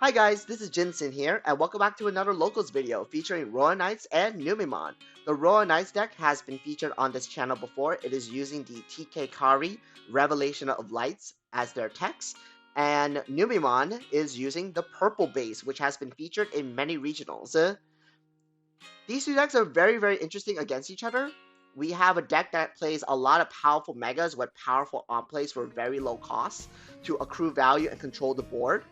Hi guys, this is Jinsen here, and welcome back to another Locals video featuring Royal Knights and Numemon. The Royal Knights deck has been featured on this channel before. It is using the TK Kari Revelation of Lights as their text, and Numemon is using the purple base, which has been featured in many regionals. These two decks are very interesting against each other. We have a deck that plays a lot of powerful megas with powerful on plays for very low costs to accrue value and control the board.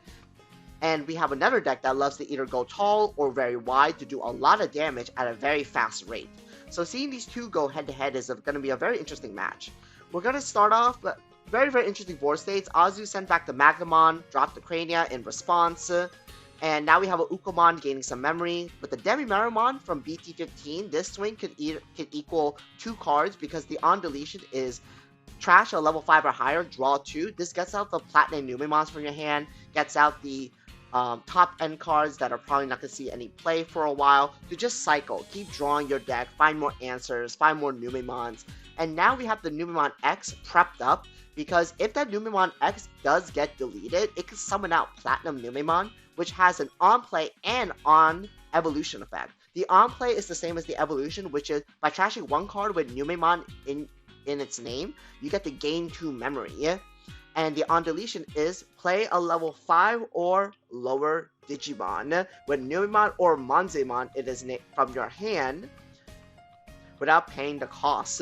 And we have another deck that loves to either go tall or very wide to do a lot of damage at a very fast rate. So seeing these two go head to head is going to be a very interesting match. We're going to start off with very interesting board states. Azu sent back the Magnamon, dropped the Crania in response. And now we have a Ukomon gaining some memory. With the Demi-Meramon from BT15, this swing could equal 2 cards because the on deletion is trash a level 5 or higher, draw 2. This gets out the Platinum Numemons from your hand, gets out the top end cards that are probably not going to see any play for a while to just cycle, keep drawing your deck, find more answers, find more Numemons. And now we have the Numemon X prepped up because if that Numemon X does get deleted, it can summon out Platinum Numemon, which has an on play and on evolution effect. The on play is the same as the evolution, which is by trashing one card with Numemon in its name, you get to gain 2 memory. And the on deletion is play a level 5 or lower Digimon with Numemon or Monzemon it is from your hand without paying the cost.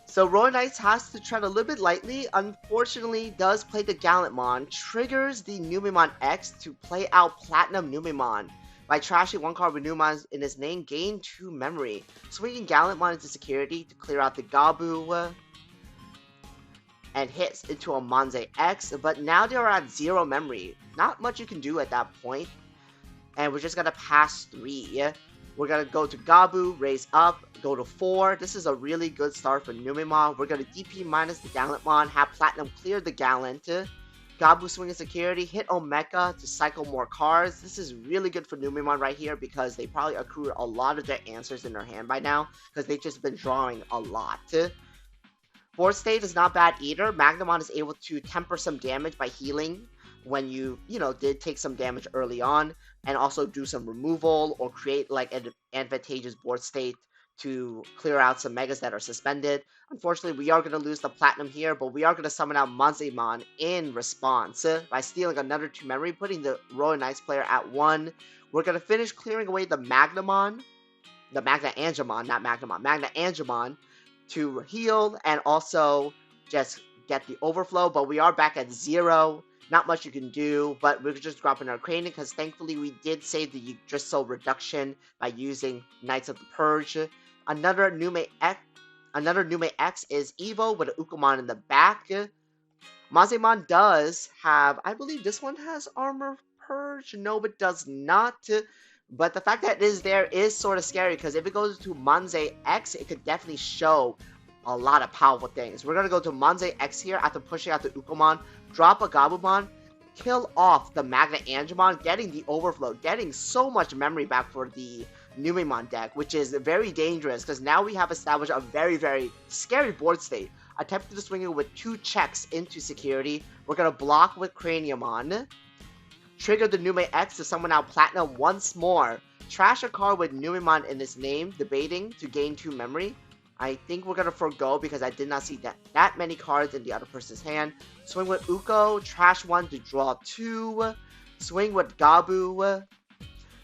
So Royal Knights has to tread a little bit lightly. Unfortunately, does play the Gallantmon, triggers the Numemon X to play out Platinum Numemon. By trashing one card with Numemon in his name, gain 2 memory. Swinging Gallantmon into security to clear out the Gabu and hits into a Monze X, but now they are at 0 memory. Not much you can do at that point, and we're just gonna pass 3. We're gonna go to Gabu, raise up, go to 4. This is a really good start for Numemon. We're gonna DP minus the Gallantmon, have Platinum clear the Gallant. Gabu swing in security, hit Omega to cycle more cards. This is really good for Numemon right here because they probably accrued a lot of their answers in their hand by now because they've just been drawing a lot. Board state is not bad either. Magnamon is able to temper some damage by healing when you did take some damage early on, and also do some removal or create like an advantageous board state to clear out some megas that are suspended. Unfortunately, we are going to lose the Platinum here, but we are going to summon out Monzemon in response by stealing another 2 memory, putting the Royal Knights player at 1. We're going to finish clearing away the Magnamon, the Magna Angemon, not Magnamon, Magna Angemon, to heal and also just get the overflow, but we are back at 0. Not much you can do, but we're just dropping our Crane because thankfully we did save the Yggdrasil reduction by using Knights of the Purge. Another Nume X is Evo with an Ukomon in the back. Mazemon does have, I believe this one has Armor Purge. No, it does not. But the fact that it is there is sort of scary because if it goes to Monze X, it could definitely show a lot of powerful things. We're going to go to Monze X here after pushing out the Ukomon, drop a Gabumon, kill off the Magna Angemon, getting the overflow, getting so much memory back for the Numemon deck, which is very dangerous because now we have established a very scary board state. Attempting to swing it with 2 checks into security. We're going to block with Craniumon. Trigger the Nume X to summon out Platinum once more. Trash a card with Numemon in its name, debating to gain 2 memory. I think we're going to forego because I did not see that many cards in the other person's hand. Swing with Uko, trash 1 to draw 2. Swing with Gabu.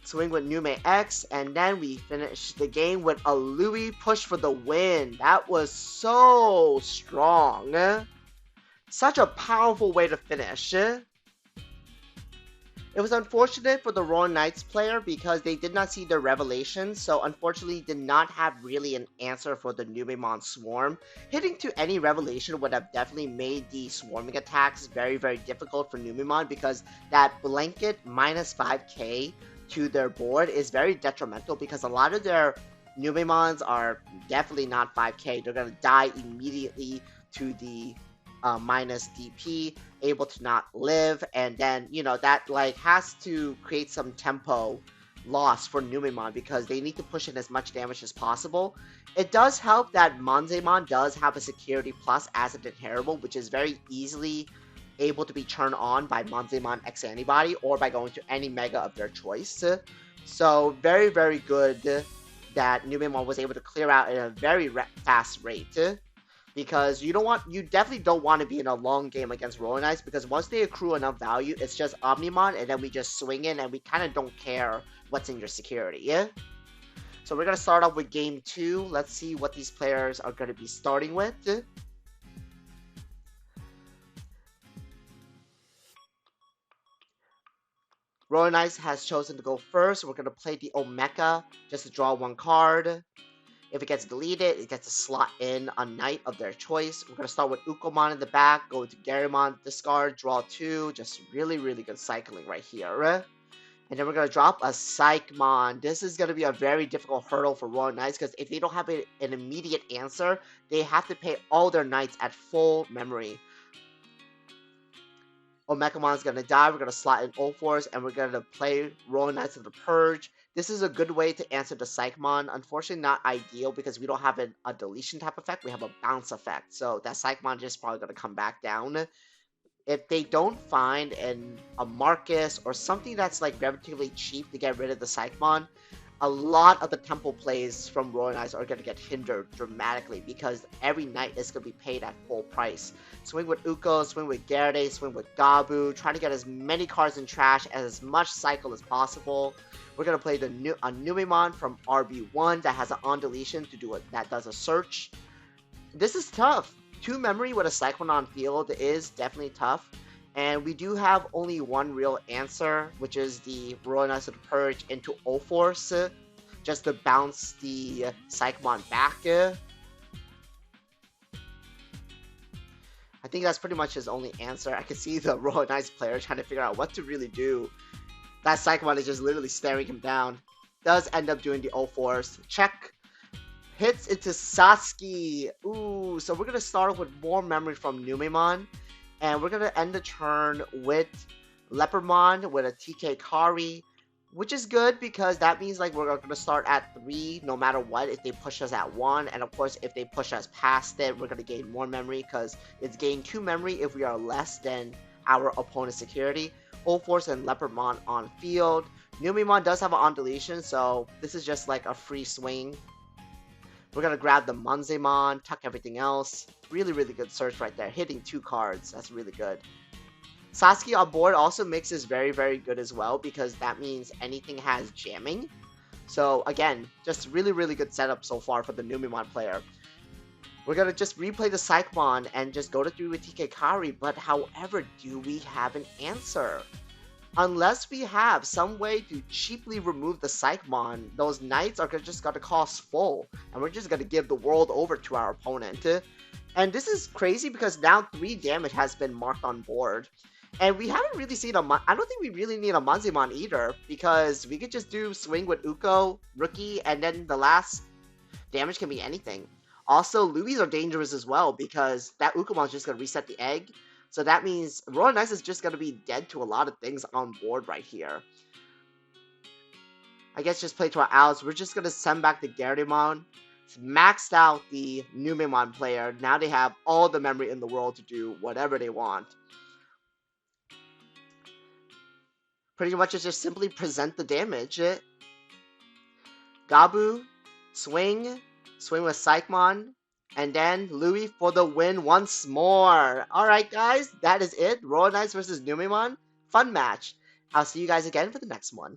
Swing with Nume X, and then we finish the game with a Louis push for the win. That was so strong. Such a powerful way to finish. It was unfortunate for the Royal Knights player because they did not see their revelation, so unfortunately did not have really an answer for the Numemon Swarm. Hitting to any revelation would have definitely made the swarming attacks very difficult for Numemon because that blanket minus 5k to their board is very detrimental because a lot of their Numemons are definitely not 5k. They're going to die immediately to the minus DP, able to not live, and then, that like has to create some tempo loss for Numemon because they need to push in as much damage as possible. It does help that Monzemon does have a security plus as an inheritable, which is very easily able to be turned on by Monzemon X Antibody or by going to any Mega of their choice. So very, very good that Numemon was able to clear out at a very fast rate. Because you definitely don't want to be in a long game against Rolling Eyes, because once they accrue enough value, it's just Omnimon, and then we just swing in, and we kind of don't care what's in your security, yeah? So we're going to start off with game 2. Let's see what these players are going to be starting with. Rolling Eyes has chosen to go first. We're going to play the Omeka just to draw one card. If it gets deleted, it gets to slot in a knight of their choice. We're going to start with Ukomon in the back, go to Garymon, discard, draw 2. Just really, really good cycling right here. And then we're going to drop a Psychmon. This is going to be a very difficult hurdle for Royal Knights, because if they don't have an immediate answer, they have to pay all their knights at full memory. Omekamon is going to die. We're going to slot in O-Force, and we're going to play Royal Knights of the Purge. This is a good way to answer the Psychmon. Unfortunately, not ideal, because we don't have a deletion type effect. We have a bounce effect. So that Psychmon is probably going to come back down. If they don't find a Marcus or something that's like relatively cheap to get rid of the Psychmon, a lot of the temple plays from Royal Knights are going to get hindered dramatically, because every knight is going to be paid at full price. Swing with Uko, swing with Garde, swing with Gabu, trying to get as many cards in trash as much cycle as possible. We're going to play a Numemon from RB1 that has an on deletion to do it, that does a search. This is tough. 2 memory with a Cyclone on field is definitely tough. And we do have only one real answer, which is the Royal Knights of the Purge into O-Force, just to bounce the Psychmon back. I think that's pretty much his only answer. I can see the Royal Knights player trying to figure out what to really do. That Psychmon is just literally staring him down. Does end up doing the O-Force. Check. Hits into Sasuke. Ooh, so we're going to start off with more memory from Numemon. And we're going to end the turn with Leopardmon with a TK Kari, which is good, because that means like we're going to start at 3 no matter what if they push us at 1. And of course, if they push us past it, we're going to gain more memory, because it's gain 2 memory if we are less than our opponent's security. O-Force and Leopardmon on field. Numemon does have an on deletion, so this is just like a free swing. We're going to grab the Monzemon, tuck everything else. Really, really good search right there. Hitting 2 cards. That's really good. Sasuke on board also makes this very, very good as well, because that means anything has jamming. So again, just really, really good setup so far for the Numemon player. We're going to just replay the Psychmon and just go to 3 with TK Kari, but however, do we have an answer? Unless we have some way to cheaply remove the Psychmon, those knights are just going to cost full, and we're just going to give the world over to our opponent. And this is crazy, because now 3 damage has been marked on board. And we haven't really seen I don't think we really need a Monzemon either, because we could just do swing with Uko, Rookie, and then the last damage can be anything. Also, Louis are dangerous as well, because that Ukomon is just going to reset the egg. So that means Royal Knights is just going to be dead to a lot of things on board right here. I guess just play to our outs. We're just going to send back the Garymon. It's maxed out the Numemon player. Now they have all the memory in the world to do whatever they want. Pretty much it's just simply present the damage. Gabu, swing with Psychmon. And then Louis for the win once more. Alright guys, that is it. Royal Knights versus Numemon. Fun match. I'll see you guys again for the next one.